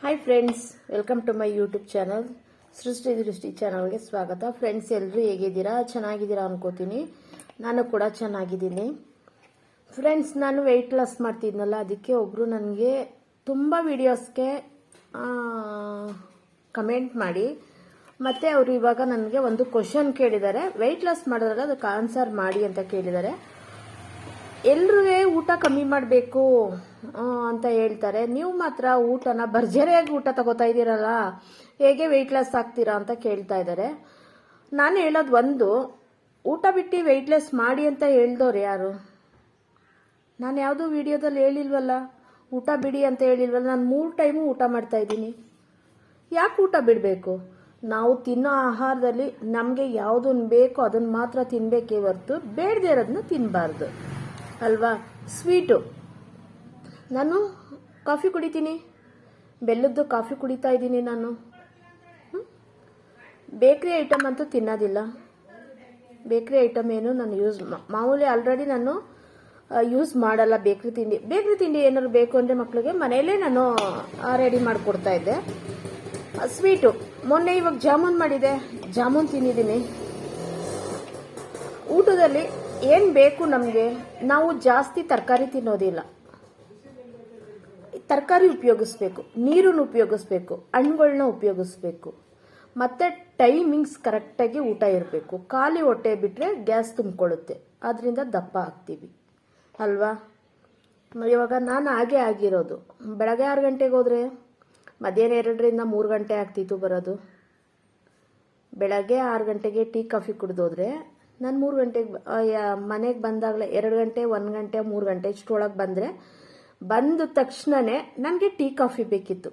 Hi friends, welcome to my YouTube channel Srishti Drishti ಚಾನಲ್ಗೆ ಸ್ವಾಗತ. Friends, ಎಲ್ಲರೂ ಹೇಗಿದ್ದೀರಾ? ಚೆನ್ನಾಗಿದ್ದೀರಾ ಅನ್ಕೋತೀನಿ. ನಾನು ಕೂಡ ಚೆನ್ನಾಗಿದ್ದೀನಿ. ಫ್ರೆಂಡ್ಸ್, ನಾನು ವೆಯ್ಟ್ ಲಾಸ್ ಮಾಡ್ತಿದ್ನಲ್ಲ, ಅದಕ್ಕೆ ಒಬ್ಬರು ನನಗೆ ತುಂಬ ವೀಡಿಯೋಸ್ಗೆ ಕಮೆಂಟ್ ಮಾಡಿ ಮತ್ತು ಅವರು ಇವಾಗ ನನಗೆ ಒಂದು ಕ್ವಶನ್ ಕೇಳಿದ್ದಾರೆ. ವೆಯ್ಟ್ ಲಾಸ್ ಮಾಡಿದ್ರೆ ಅದಕ್ಕೆ ಆನ್ಸರ್ ಮಾಡಿ ಅಂತ ಕೇಳಿದ್ದಾರೆ. ಎಲ್ಲರೂ ಊಟ ಕಮ್ಮಿ ಮಾಡಬೇಕು ಅಂತ ಹೇಳ್ತಾರೆ. ನೀವು ಮಾತ್ರ ಊಟನ ಭರ್ಜರಿಯಾಗಿ ಊಟ ತಗೋತಾ ಇದ್ದೀರಲ್ಲ, ಹೇಗೆ ವೆಯ್ಟ್ ಲಾಸ್ ಆಗ್ತೀರಾ ಅಂತ ಕೇಳ್ತಾ ಇದ್ದಾರೆ. ನಾನು ಹೇಳೋದು ಒಂದು, ಊಟ ಬಿಟ್ಟು ವೆಯ್ಟ್ ಲಾಸ್ ಮಾಡಿ ಅಂತ ಹೇಳ್ದವ್ರು ಯಾರು? ನಾನು ಯಾವುದೂ ವಿಡಿಯೋದಲ್ಲಿ ಹೇಳಿಲ್ವಲ್ಲ, ಊಟ ಬಿಡಿ ಅಂತ ಹೇಳಿಲ್ವಲ್ಲ. ನಾನು 3 ಟೈಮು ಊಟ ಮಾಡ್ತಾ ಇದ್ದೀನಿ. ಯಾಕೆ ಊಟ ಬಿಡಬೇಕು? ನಾವು ತಿನ್ನೋ ಆಹಾರದಲ್ಲಿ ನಮಗೆ ಯಾವುದನ್ನು ಬೇಕೋ ಅದನ್ನು ಮಾತ್ರ ತಿನ್ನಬೇಕೇ ಹೊರತು ಬೇಡದೇ ಇರೋದನ್ನ ತಿನ್ನಬಾರ್ದು ಅಲ್ವಾ? ಸ್ವೀಟು, ನಾನು ಕಾಫಿ ಕುಡಿತೀನಿ, ಬೆಲ್ಲದ್ದು ಕಾಫಿ ಕುಡಿತಾ ಇದ್ದೀನಿ. ನಾನು ಬೇಕ್ರಿ ಐಟಮ್ ಅಂತೂ ತಿನ್ನೋದಿಲ್ಲ. ಬೇಕ್ರಿ ಐಟಮ್ ಏನು ನಾನು ಮಾಮೂಲಿ ಆಲ್ರೆಡಿ ನಾನು ಯೂಸ್ ಮಾಡಲ್ಲ. ಬೇಕ್ರಿ ತಿಂಡಿ ಏನಾದ್ರು ಬೇಕು ಅಂದರೆ ಮಕ್ಕಳಿಗೆ ಮನೆಯಲ್ಲೇ ನಾನು ರೆಡಿ ಮಾಡಿಕೊಡ್ತಾ ಇದ್ದೆ. ಸ್ವೀಟು, ಮೊನ್ನೆ ಇವಾಗ ಜಾಮೂನ್ ಮಾಡಿದೆ, ಜಾಮೂನ್ ತಿಂದಿದ್ದೀನಿ. ಊಟದಲ್ಲಿ ಏನು ಬೇಕು ನಮಗೆ, ನಾವು ಜಾಸ್ತಿ ತರಕಾರಿ ತಿನ್ನೋದಿಲ್ಲ. ತರಕಾರಿ ಉಪಯೋಗಿಸ್ಬೇಕು, ನೀರನ್ನು ಉಪಯೋಗಿಸ್ಬೇಕು, ಹಣ್ಣುಗಳನ್ನ ಉಪಯೋಗಿಸ್ಬೇಕು, ಮತ್ತು ಟೈಮಿಂಗ್ಸ್ ಕರೆಕ್ಟಾಗಿ ಊಟ ಇರಬೇಕು. ಖಾಲಿ ಹೊಟ್ಟೆ ಬಿಟ್ಟರೆ ಗ್ಯಾಸ್ ತುಂಬಿಕೊಳ್ಳುತ್ತೆ, ಅದರಿಂದ ದಪ್ಪ ಆಗ್ತೀವಿ ಅಲ್ವಾ? ಇವಾಗ ನಾನು ಹಾಗೆ ಆಗಿರೋದು. ಬೆಳಗ್ಗೆ 6 ಗಂಟೆಗೆ ಹೋದರೆ ಮಧ್ಯಾಹ್ನ 2ರಿಂದ 3 ಗಂಟೆ ಆಗ್ತಿತ್ತು ಬರೋದು. ಬೆಳಗ್ಗೆ 6 ಗಂಟೆಗೆ ಟೀ ಕಾಫಿ ಕುಡಿದೋದ್ರೆ ನಾನು 3 ಗಂಟೆಗೆ ಮನೆಗೆ ಬಂದಾಗಲೇ 2 ಗಂಟೆ 1 ಗಂಟೆ 3 ಗಂಟೆ ಇಷ್ಟರೊಳಗೆ ಬಂದ ತಕ್ಷಣವೇ ನನಗೆ ಟೀ ಕಾಫಿ ಬೇಕಿತ್ತು.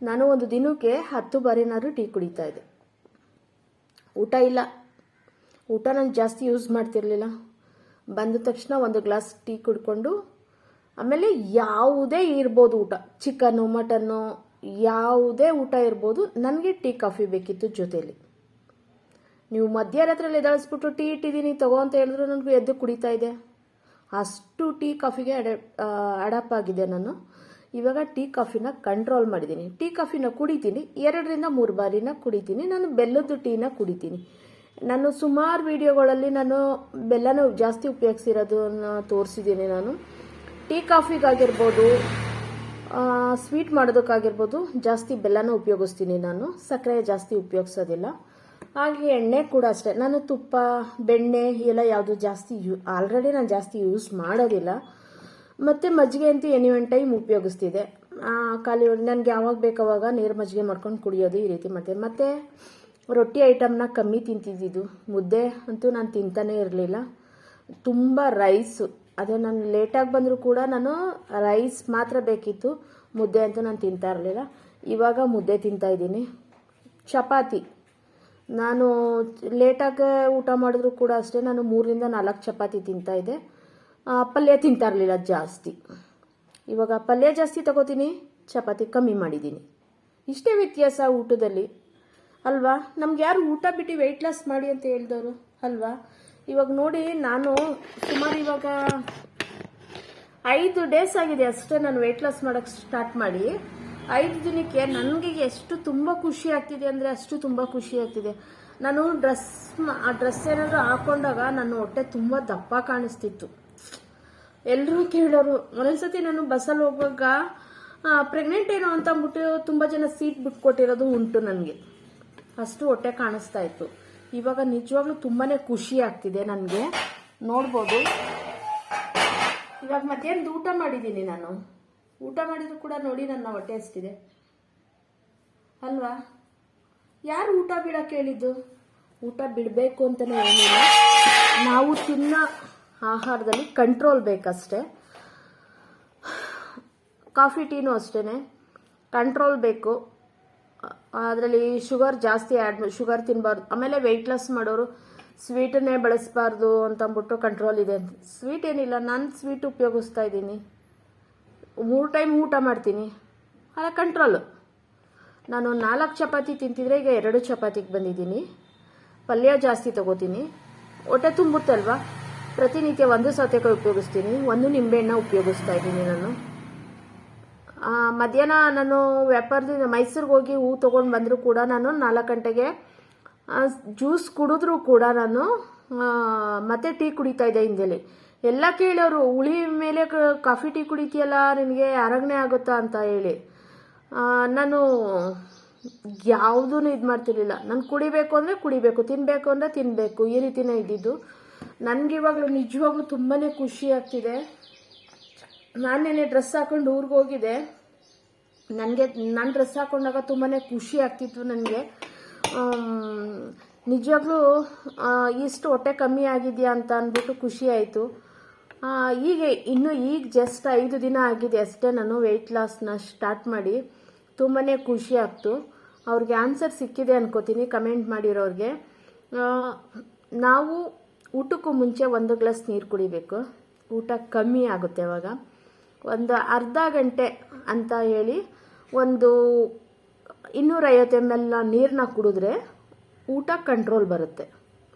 ನಾನು ಒಂದು ದಿನಕ್ಕೆ 10 ಬಾರಿನಾದ್ರೂ ಟೀ ಕುಡಿತಾ ಇದ್ದೆ. ಊಟ ನಾನು ಜಾಸ್ತಿ ಯೂಸ್ ಮಾಡ್ತಿರ್ಲಿಲ್ಲ. ಬಂದ ತಕ್ಷಣ ಒಂದು ಗ್ಲಾಸ್ ಟೀ ಕುಡ್ಕೊಂಡು, ಆಮೇಲೆ ಯಾವುದೇ ಇರ್ಬೋದು ಊಟ, ಚಿಕನ್ನು ಮಟನ್ನು ಯಾವುದೇ ಊಟ ಇರ್ಬೋದು, ನನಗೆ ಟೀ ಕಾಫಿ ಬೇಕಿತ್ತು ಜೊತೆಯಲ್ಲಿ. ನೀವು ಮಧ್ಯರಾತ್ರಿಯಲ್ಲಿ ಎದಾಳಿಸ್ಬಿಟ್ಟು ಟೀ ಇಟ್ಟಿದ್ದೀನಿ ತಗೋ ಅಂತ ಹೇಳಿದ್ರು ನನಗೂ ಎದ್ದು ಕುಡಿತಾ ಇದೆ. ಅಷ್ಟು ಟೀ ಕಾಫಿಗೆ ಅಡಾಪ್ ಆಗಿದೆ ನಾನು. ಇವಾಗ ಟೀ ಕಾಫಿನ ಕಂಟ್ರೋಲ್ ಮಾಡಿದ್ದೀನಿ. ಟೀ ಕಾಫಿನ ಕುಡಿತೀನಿ, 2ರಿಂದ 3 ಬಾರಿನ ಕುಡಿತೀನಿ. ನಾನು ಬೆಲ್ಲದ್ದು ಟೀನ ಕುಡಿತೀನಿ. ನಾನು ಸುಮಾರು ವಿಡಿಯೋಗಳಲ್ಲಿ ನಾನು ಬೆಲ್ಲನ ಜಾಸ್ತಿ ಉಪಯೋಗಿಸಿರೋದನ್ನ ತೋರಿಸಿದ್ದೀನಿ. ನಾನು ಟೀ ಕಾಫಿಗಾಗಿರ್ಬೋದು, ಸ್ವೀಟ್ ಮಾಡೋದಕ್ಕಾಗಿರ್ಬೋದು ಜಾಸ್ತಿ ಬೆಲ್ಲನ ಉಪಯೋಗಿಸ್ತೀನಿ. ನಾನು ಸಕ್ಕರೆ ಜಾಸ್ತಿ ಉಪಯೋಗಿಸೋದಿಲ್ಲ. ಹಾಗೆ ಎಣ್ಣೆ ಕೂಡ ಅಷ್ಟೇ. ನಾನು ತುಪ್ಪ, ಬೆಣ್ಣೆ ಎಲ್ಲ ಯಾವುದು ಜಾಸ್ತಿ ಆಲ್ರೆಡಿ ನಾನು ಜಾಸ್ತಿ ಯೂಸ್ ಮಾಡೋದಿಲ್ಲ. ಮತ್ತು ಮಜ್ಜಿಗೆ ಅಂತೂ ಎನಿ ಒನ್ ಟೈಮ್ ಉಪಯೋಗಿಸ್ತಿದ್ದೆ. ಖಾಲಿ ನನಗೆ ಯಾವಾಗ ಬೇಕಾವಾಗ ನೀರು ಮಜ್ಜಿಗೆ ಮಾಡ್ಕೊಂಡು ಕುಡಿಯೋದು, ಈ ರೀತಿ ಮಾಡ್ತೀನಿ. ಮತ್ತು ರೊಟ್ಟಿ ಐಟಮ್ನ ಕಮ್ಮಿ ತಿಂತಿದ್ದು. ಮುದ್ದೆ ಅಂತೂ ನಾನು ತಿಂತಾನೇ ಇರಲಿಲ್ಲ. ತುಂಬ ರೈಸು, ಅದೇ ನಾನು ಲೇಟಾಗಿ ಬಂದರೂ ಕೂಡ ನಾನು ರೈಸ್ ಮಾತ್ರ ಬೇಕಿತ್ತು. ಮುದ್ದೆ ಅಂತೂ ನಾನು ತಿಂತಾ ಇರಲಿಲ್ಲ. ಇವಾಗ ಮುದ್ದೆ ತಿಂತಾಯಿದ್ದೀನಿ. ಚಪಾತಿ, ನಾನು ಲೇಟಾಗಿ ಊಟ ಮಾಡಿದ್ರು ಕೂಡ ಅಷ್ಟೇ, ನಾನು 3ರಿಂದ 4 ಚಪಾತಿ ತಿಂತಾಯಿದ್ದೆ. ಪಲ್ಯ ತಿಂತಾ ಇರಲಿಲ್ಲ ಜಾಸ್ತಿ. ಇವಾಗ ಪಲ್ಯ ಜಾಸ್ತಿ ತಗೋತೀನಿ, ಚಪಾತಿ ಕಮ್ಮಿ ಮಾಡಿದ್ದೀನಿ. ಇಷ್ಟೇ ವ್ಯತ್ಯಾಸ ಊಟದಲ್ಲಿ ಅಲ್ವಾ? ನಮ್ಗೆ ಯಾರು ಊಟ ಬಿಟ್ಟು ವೆಯ್ಟ್ ಲಾಸ್ ಮಾಡಿ ಅಂತ ಹೇಳ್ದವರು ಅಲ್ವಾ? ಇವಾಗ ನೋಡಿ, ನಾನು ಸುಮಾರು ಇವಾಗ 5 ಡೇಸ್ ಆಗಿದೆ ಅಷ್ಟೇ ನಾನು ವೆಯ್ಟ್ ಲಾಸ್ ಮಾಡೋಕ್ಕೆ ಸ್ಟಾರ್ಟ್ ಮಾಡಿ. 5 ದಿನಕ್ಕೆ ನನಗೆ ಎಷ್ಟು ತುಂಬ ಖುಷಿ ಆಗ್ತಿದೆ ಅಂದರೆ ಅಷ್ಟು ತುಂಬ ಖುಷಿ ಆಗ್ತಿದೆ. ನಾನು ಡ್ರೆಸ್ ಏನಾದರೂ ಹಾಕೊಂಡಾಗ ನನ್ನ ಹೊಟ್ಟೆ ತುಂಬ ದಪ್ಪ ಕಾಣಿಸ್ತಿತ್ತು. ಎಲ್ಲರೂ ಕೇಳೋರು. ಒಂದೊಂದ್ಸತಿ ನಾನು ಬಸ್ಸಲ್ಲಿ ಹೋಗುವಾಗ ಪ್ರೆಗ್ನೆಂಟ್ ಏನೋ ಅಂತ ಅಂದ್ಬಿಟ್ಟು ತುಂಬ ಜನ ಸೀಟ್ ಬಿಟ್ಕೊಟ್ಟಿರೋದು ಉಂಟು. ನನಗೆ ಅಷ್ಟು ಹೊಟ್ಟೆ ಕಾಣಿಸ್ತಾ ಇತ್ತು. ಇವಾಗ ನಿಜವಾಗ್ಲೂ ತುಂಬಾ ಖುಷಿ ಆಗ್ತಿದೆ ನನಗೆ. ನೋಡ್ಬೋದು, ಇವಾಗ ಮಧ್ಯಾಹ್ನದ ಊಟ ಮಾಡಿದ್ದೀನಿ. ನಾನು ಊಟ ಮಾಡಿದ್ರು ಕೂಡ ನೋಡಿ ನನ್ನ ಹೊಟ್ಟೆ ಎಷ್ಟಿದೆ ಅಲ್ವಾ? ಯಾರು ಊಟ ಬಿಡಕ್ಕೆ ಹೇಳಿದ್ದು? ಊಟ ಬಿಡಬೇಕು ಅಂತಲೇ ಏನಿಲ್ಲ, ನಾವು ತಿನ್ನೋ ಆಹಾರದಲ್ಲಿ ಕಂಟ್ರೋಲ್ ಬೇಕಷ್ಟೇ. ಕಾಫಿ ಟೀನೂ ಅಷ್ಟೇ ಕಂಟ್ರೋಲ್ ಬೇಕು. ಅದರಲ್ಲಿ ಶುಗರ್ ತಿನ್ನಬಾರ್ದು. ಆಮೇಲೆ ವೆಯ್ಟ್ ಲಾಸ್ ಮಾಡೋರು ಸ್ವೀಟನ್ನೇ ಬಳಸಬಾರ್ದು ಅಂತಂದ್ಬಿಟ್ಟು ಕಂಟ್ರೋಲ್ ಇದೆ. ಸ್ವೀಟ್ ಏನಿಲ್ಲ, ನಾನು ಸ್ವೀಟ್ ಉಪಯೋಗಿಸ್ತಾ ಇದ್ದೀನಿ. 3 ಟೈಮ್ ಊಟ ಮಾಡ್ತೀನಿ, ಅದ ಕಂಟ್ರೋಲು. ನಾನು 4 ಚಪಾತಿ ತಿಂತಿದ್ರೆ ಈಗ 2 ಚಪಾತಿಗೆ ಬಂದಿದ್ದೀನಿ. ಪಲ್ಯ ಜಾಸ್ತಿ ತಗೋತೀನಿ, ಹೊಟ್ಟೆ ತುಂಬುತ್ತಲ್ವ. ಪ್ರತಿನಿತ್ಯ 1 ಸೌತೆಕಾಯಿ ಉಪಯೋಗಿಸ್ತೀನಿ, 1 ನಿಂಬೆಹಣ್ಣು ಉಪಯೋಗಿಸ್ತಾ ಇದ್ದೀನಿ ನಾನು. ಮಧ್ಯಾಹ್ನ ನಾನು ವ್ಯಾಪಾರದಿಂದ ಮೈಸೂರಿಗೆ ಹೋಗಿ ಹೂ ತೊಗೊಂಡು ಬಂದರೂ ಕೂಡ ನಾನು 4 ಗಂಟೆಗೆ ಜ್ಯೂಸ್ ಕುಡಿದ್ರೂ ಕೂಡ ನಾನು ಮತ್ತೆ ಟೀ ಕುಡಿತಾ ಇದ್ದೆ ಹಿಂದೆಲಿ. ಎಲ್ಲ ಕೇಳೋರು, ಹುಳಿ ಮೇಲೆ ಕಾಫಿ ಟೀ ಕುಡಿತೀಯಲ್ಲ, ನಿನಗೆ ಆರೋಗ್ಯ ಆಗುತ್ತಾ ಅಂತ ಹೇಳಿ. ನಾನು ಯಾವುದೂ ಇದು ಮಾಡ್ತಿರ್ಲಿಲ್ಲ. ನಾನು ಕುಡಿಬೇಕು ಅಂದರೆ ಕುಡಿಬೇಕು, ತಿನ್ನಬೇಕು ಅಂದರೆ ತಿನ್ನಬೇಕು, ಈ ರೀತಿನೇ ಇದ್ದಿದ್ದು. ನನಗಿವಾಗಲೂ ನಿಜವಾಗ್ಲೂ ತುಂಬಾ ಖುಷಿ ಆಗ್ತಿದೆ. ನಾನೇನೆ ಡ್ರೆಸ್ ಹಾಕೊಂಡು ಊರಿಗೆ ಹೋಗಿದ್ದೆ. ನಾನು ಡ್ರೆಸ್ ಹಾಕೊಂಡಾಗ ತುಂಬಾ ಖುಷಿ ಆಗ್ತಿತ್ತು ನನಗೆ. ನಿಜವಾಗ್ಲೂ ಇಷ್ಟು ಹೊಟ್ಟೆ ಕಮ್ಮಿ ಆಗಿದೆಯಾ ಅಂತ ಅಂದ್ಬಿಟ್ಟು ಖುಷಿ ಆಯಿತು. ಈಗ ಜಸ್ಟ್ 5 ದಿನ ಆಗಿದೆ ಅಷ್ಟೇ ನಾನು ವೆಯ್ಟ್ ಲಾಸ್ನ ಸ್ಟಾರ್ಟ್ ಮಾಡಿ. ತುಂಬಾ ಖುಷಿ ಆಗ್ತು. ಅವ್ರಿಗೆ ಆನ್ಸರ್ ಸಿಕ್ಕಿದೆ ಅನ್ಕೋತೀನಿ ಕಮೆಂಟ್ ಮಾಡಿರೋರಿಗೆ. ನಾವು ಊಟಕ್ಕೂ ಮುಂಚೆ 1 ಗ್ಲಾಸ್ ನೀರು ಕುಡಿಬೇಕು. ಊಟ ಕಮ್ಮಿ ಆಗುತ್ತೆ ಅವಾಗ. ಒಂದು ಅರ್ಧ ಗಂಟೆ ಅಂತ ಹೇಳಿ ಒಂದು 250 ml ನೀರನ್ನ ಕುಡಿದ್ರೆ ಊಟ ಕಂಟ್ರೋಲ್ ಬರುತ್ತೆ.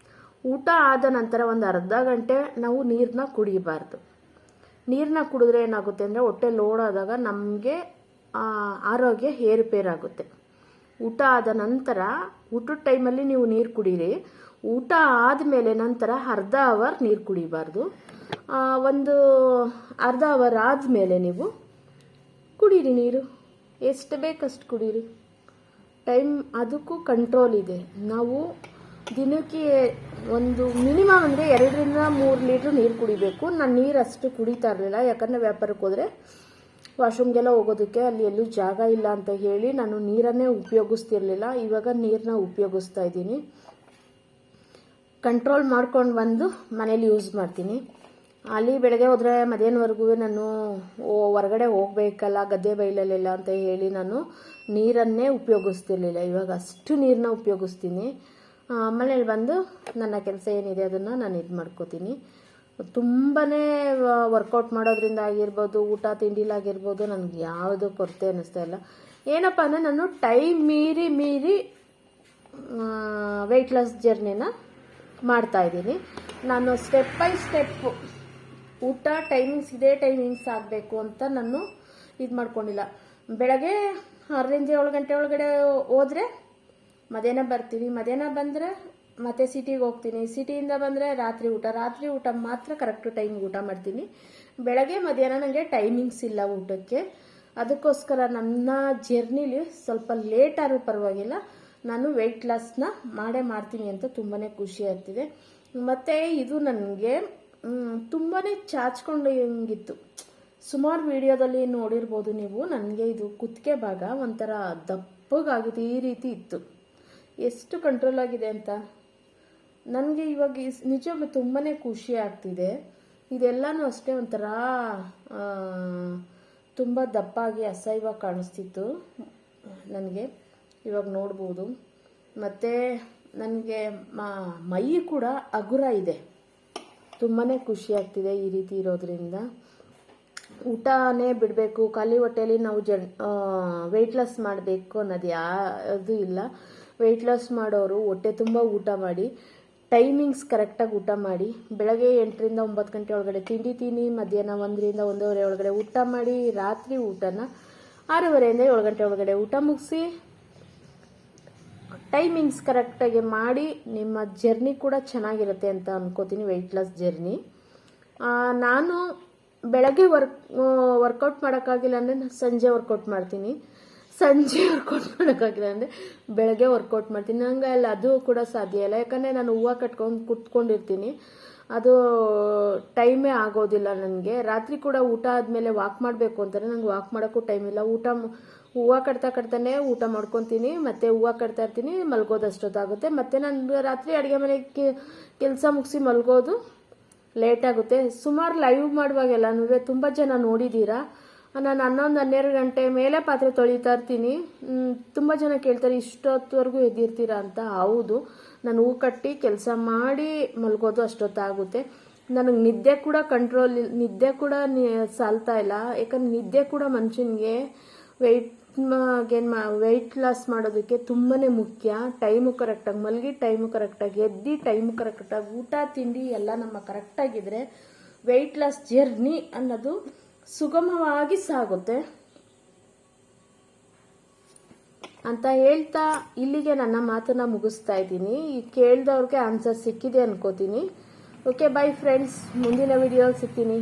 ಊಟ ಆದ ನಂತರ ಒಂದು ಅರ್ಧ ಗಂಟೆ ನಾವು ನೀರನ್ನ ಕುಡಿಬಾರ್ದು. ನೀರನ್ನ ಕುಡಿದ್ರೆ ಏನಾಗುತ್ತೆ ಅಂದರೆ ಹೊಟ್ಟೆ ಲೋಡ್ ಆದಾಗ ನಮಗೆ ಆರೋಗ್ಯ ಏರುಪೇರಾಗುತ್ತೆ. ಊಟ ಆದ ನಂತರ ಊಟದ ಟೈಮಲ್ಲಿ ನೀವು ನೀರು ಕುಡೀರಿ. ಊಟ ಆದಮೇಲೆ ನಂತರ ಅರ್ಧ ಅವರ್ ನೀರು ಕುಡಿಬಾರ್ದು. ಒಂದು ಅರ್ಧ ಅವರ್ ಆದಮೇಲೆ ನೀವು ಕುಡೀರಿ ನೀರು. ಎಷ್ಟು ಬೇಕಷ್ಟು ಕುಡೀರಿ. ಟೈಮ್ ಅದಕ್ಕೂ ಕಂಟ್ರೋಲ್ ಇದೆ. ನಾವು ದಿನಕ್ಕೆ ಒಂದು ಮಿನಿಮಮ್ ಅಂದರೆ 2 ರಿಂದ 3 ಲೀಟ್ರ್ ನೀರು ಕುಡಿಬೇಕು. ನಾನು ನೀರು ಅಷ್ಟು ಕುಡಿತಾ ಇರಲಿಲ್ಲ, ಯಾಕಂದರೆ ವ್ಯಾಪಾರಕ್ಕೆ ಹೋದರೆ ವಾಶ್ರೂಮ್ಗೆಲ್ಲ ಹೋಗೋದಕ್ಕೆ ಅಲ್ಲಿ ಎಲ್ಲೂ ಜಾಗ ಇಲ್ಲ ಅಂತ ಹೇಳಿ ನಾನು ನೀರನ್ನೇ ಉಪಯೋಗಿಸ್ತಿರ್ಲಿಲ್ಲ. ಇವಾಗ ನೀರನ್ನ ಉಪಯೋಗಿಸ್ತಾ ಇದ್ದೀನಿ. ಕಂಟ್ರೋಲ್ ಮಾಡ್ಕೊಂಡು ಬಂದು ಮನೇಲಿ ಯೂಸ್ ಮಾಡ್ತೀನಿ. ಅಲ್ಲಿ ಬೆಳಗ್ಗೆ ಹೋದರೆ ಮಧ್ಯಾಹ್ನವರೆಗೂ ನಾನು ಹೊರಗಡೆ ಹೋಗಬೇಕಲ್ಲ ಗದ್ದೆ ಬೈಲಲ್ಲೆಲ್ಲ ಅಂತ ಹೇಳಿ ನಾನು ನೀರನ್ನೇ ಉಪಯೋಗಿಸ್ತಿರ್ಲಿಲ್ಲ. ಇವಾಗ ಅಷ್ಟು ನೀರನ್ನ ಉಪಯೋಗಿಸ್ತೀನಿ. ಮನೇಲಿ ಬಂದು ನನ್ನ ಕೆಲಸ ಏನಿದೆ ಅದನ್ನು ನಾನು ಇದು ಮಾಡ್ಕೋತೀನಿ. ತುಂಬಾ ವರ್ಕೌಟ್ ಮಾಡೋದ್ರಿಂದ ಆಗಿರ್ಬೋದು, ಊಟ ತಿಂಡಿಲಾಗಿರ್ಬೋದು, ನನಗೆ ಯಾವುದು ಕೊರತೆ ಅನ್ನಿಸ್ತಾ ಇಲ್ಲ. ಏನಪ್ಪ ಅಂದರೆ ನಾನು ಟೈಮ್ ಮೀರಿ ವೆಯ್ಟ್ ಲಾಸ್ ಜರ್ನಿನ ಮಾಡ್ತಾಯಿದ್ದೀನಿ. ನಾನು ಸ್ಟೆಪ್ ಬೈ ಸ್ಟೆಪ್ಪು ಊಟ ಇದೇ ಟೈಮಿಂಗ್ಸ್ ಆಗಬೇಕು ಅಂತ ನಾನು ಇದು ಮಾಡ್ಕೊಂಡಿಲ್ಲ. ಬೆಳಗ್ಗೆ 6 ರಿಂದ 7 ಗಂಟೆ ಒಳಗಡೆ ಹೋದರೆ ಮಧ್ಯಾಹ್ನ ಬರ್ತೀನಿ. ಮಧ್ಯಾಹ್ನ ಬಂದರೆ ಮತ್ತೆ ಸಿಟಿಗೆ ಹೋಗ್ತೀನಿ. ಸಿಟಿಯಿಂದ ಬಂದರೆ ರಾತ್ರಿ ಊಟ ಮಾತ್ರ ಕರೆಕ್ಟ್ ಟೈಮ್ಗೆ ಊಟ ಮಾಡ್ತೀನಿ. ಬೆಳಗ್ಗೆ ಮಧ್ಯಾಹ್ನ ನನಗೆ ಟೈಮಿಂಗ್ಸ್ ಇಲ್ಲ ಊಟಕ್ಕೆ. ಅದಕ್ಕೋಸ್ಕರ ನನ್ನ ಜರ್ನಿಲಿ ಸ್ವಲ್ಪ ಲೇಟ್ ಆದರೂ ಪರವಾಗಿಲ್ಲ, ನಾನು ವೆಯ್ಟ್ ಲಾಸ್ನ ಮಾಡ್ತೀನಿ ಅಂತ ತುಂಬಾ ಖುಷಿ ಆಗ್ತಿದೆ. ಮತ್ತು ಇದು ನನಗೆ ತುಂಬಾ ಚಾಚ್ಕೊಂಡು ಹೆಂಗಿತ್ತು. ಸುಮಾರು ವಿಡಿಯೋದಲ್ಲಿ ನೋಡಿರ್ಬೋದು ನೀವು. ನನಗೆ ಇದು ಕುತ್ತಿಗೆ ಭಾಗ ಒಂಥರ ದಪ್ಪಗಾಗಿದೆ, ಈ ರೀತಿ ಇತ್ತು. ಎಷ್ಟು ಕಂಟ್ರೋಲ್ ಆಗಿದೆ ಅಂತ ನನಗೆ ಇವಾಗ ನಿಜವಾಗ್ಲೂ ತುಂಬಾ ಖುಷಿ ಆಗ್ತಿದೆ. ಇದೆಲ್ಲನೂ ಅಷ್ಟೇ ಒಂಥರ ತುಂಬ ದಪ್ಪಾಗಿ ಅಸಹ್ಯವಾಗಿ ಕಾಣಿಸ್ತಿತ್ತು ನನಗೆ. ಇವಾಗ ನೋಡ್ಬೋದು. ಮತ್ತು ನನಗೆ ಮೈ ಕೂಡ ಹಗುರ ಇದೆ. ತುಂಬಾ ಖುಷಿ ಆಗ್ತಿದೆ ಈ ರೀತಿ ಇರೋದ್ರಿಂದ. ಊಟನೇ ಬಿಡಬೇಕು, ಖಾಲಿ ಹೊಟ್ಟೆಯಲ್ಲಿ ನಾವು ವೆಯ್ಟ್ ಲಾಸ್ ಮಾಡಬೇಕು ಅನ್ನೋದು ಯಾವುದು ಇಲ್ಲ. ವೆಯ್ಟ್ ಲಾಸ್ ಮಾಡೋರು ಹೊಟ್ಟೆ ತುಂಬ ಊಟ ಮಾಡಿ, ಟೈಮಿಂಗ್ಸ್ ಕರೆಕ್ಟಾಗಿ ಊಟ ಮಾಡಿ. ಬೆಳಗ್ಗೆ 8 ರಿಂದ 9 ಗಂಟೆ ಒಳಗಡೆ ತಿಂಡಿ ತಿನ್ನಿ, ಮಧ್ಯಾಹ್ನ 1 ರಿಂದ 1:30 ಒಳಗಡೆ ಊಟ ಮಾಡಿ, ರಾತ್ರಿ ಊಟನ 6:30 ರಿಂದ 7 ಗಂಟೆ ಒಳಗಡೆ ಊಟ ಮುಗಿಸಿ, ಟೈಮಿಂಗ್ಸ್ ಕರೆಕ್ಟಾಗಿ ಮಾಡಿ. ನಿಮ್ಮ ಜರ್ನಿ ಕೂಡ ಚೆನ್ನಾಗಿರುತ್ತೆ ಅಂತ ಅನ್ಕೋತೀನಿ, ವೆಯ್ಟ್ ಲಾಸ್ ಜರ್ನಿ. ನಾನು ಬೆಳಗ್ಗೆ ವರ್ಕೌಟ್ ಮಾಡೋಕ್ಕಾಗಿಲ್ಲ ಅಂದರೆ ಸಂಜೆ ವರ್ಕೌಟ್ ಮಾಡ್ತೀನಿ. ಸಂಜೆ ವರ್ಕೌಟ್ ಮಾಡೋಕ್ಕಾಗಿಲ್ಲ ಅಂದರೆ ಬೆಳಗ್ಗೆ ವರ್ಕೌಟ್ ಮಾಡ್ತೀನಿ. ನಂಗೆ ಅಲ್ಲಿ ಅದು ಕೂಡ ಸಾಧ್ಯ ಇಲ್ಲ, ಯಾಕಂದರೆ ನಾನು ಹೂವು ಕಟ್ಕೊಂಡು ಕುತ್ಕೊಂಡಿರ್ತೀನಿ. ಅದು ಟೈಮೇ ಆಗೋದಿಲ್ಲ ನನಗೆ. ರಾತ್ರಿ ಕೂಡ ಊಟ ಆದಮೇಲೆ ವಾಕ್ ಮಾಡಬೇಕು ಅಂತಾರೆ, ನಂಗೆ ವಾಕ್ ಮಾಡೋಕ್ಕೂ ಟೈಮ್ ಇಲ್ಲ. ಹೂವು ಕಟ್ತಾನೆ ಊಟ ಮಾಡ್ಕೊತೀನಿ, ಮತ್ತು ಹೂವು ಕಟ್ತಾ ಇರ್ತೀನಿ, ಮಲ್ಗೋದು ಅಷ್ಟೊತ್ತಾಗುತ್ತೆ. ಮತ್ತು ನಾನು ರಾತ್ರಿ ಅಡುಗೆ ಮನೆ ಕೆಲಸ ಮುಗಿಸಿ ಮಲ್ಗೋದು ಲೇಟ್ ಆಗುತ್ತೆ. ಸುಮಾರು ಲೈವ್ ಮಾಡುವಾಗೆಲ್ಲ ತುಂಬ ಜನ ನೋಡಿದ್ದೀರಾ, ನಾನು 11-12 ಗಂಟೆ ಮೇಲೆ ಪಾತ್ರೆ ತೊಳಿತಾ ಇರ್ತೀನಿ. ತುಂಬ ಜನ ಕೇಳ್ತಾರೆ ಇಷ್ಟೊತ್ತವರೆಗೂ ಎದ್ದಿರ್ತೀರಾ ಅಂತ. ಹೌದು, ನಾನು ಹೂ ಕಟ್ಟಿ ಕೆಲಸ ಮಾಡಿ ಮಲ್ಗೋದು ಅಷ್ಟೊತ್ತಾಗುತ್ತೆ. ನನಗೆ ನಿದ್ದೆ ಕೂಡ ಸಾಲ್ತಾ ಇಲ್ಲ. ಯಾಕಂದ್ರೆ ನಿದ್ದೆ ಕೂಡ ಮನುಷ್ಯನಿಗೆ ವೆಯ್ಟ್ ಲಾಸ್ ಮಾಡೋದಕ್ಕೆ ತುಂಬಾ ಮುಖ್ಯ. ಟೈಮು ಕರೆಕ್ಟಾಗಿ ಮಲಗಿ, ಟೈಮು ಕರೆಕ್ಟಾಗಿ ಎದ್ದು, ಟೈಮು ಕರೆಕ್ಟಾಗಿ ಊಟ ತಿಂಡಿ ಎಲ್ಲ ನಮ್ಮ ಕರೆಕ್ಟಾಗಿದ್ದರೆ ವೆಯ್ಟ್ ಲಾಸ್ ಜರ್ನಿ ಅನ್ನೋದು ಸುಗಮವಾಗಿ ಸಾಗುತ್ತೆ. ಅಂತ ಹೇಳ್ತಾ ಇಲ್ಲಿಗೆ ನನ್ನ ಮಾತನ್ನ ಮುಗಿಸ್ತಾ ಇದ್ದೀನಿ. ಕೇಳಿದವ್ರಿಗೆ ಆನ್ಸರ್ ಸಿಕ್ಕಿದೆ ಅನ್ಕೋತೀನಿ. ಓಕೆ, ಬೈ ಫ್ರೆಂಡ್ಸ್, ಮುಂದಿನ ವಿಡಿಯೋ ಸಿಗ್ತೀನಿ.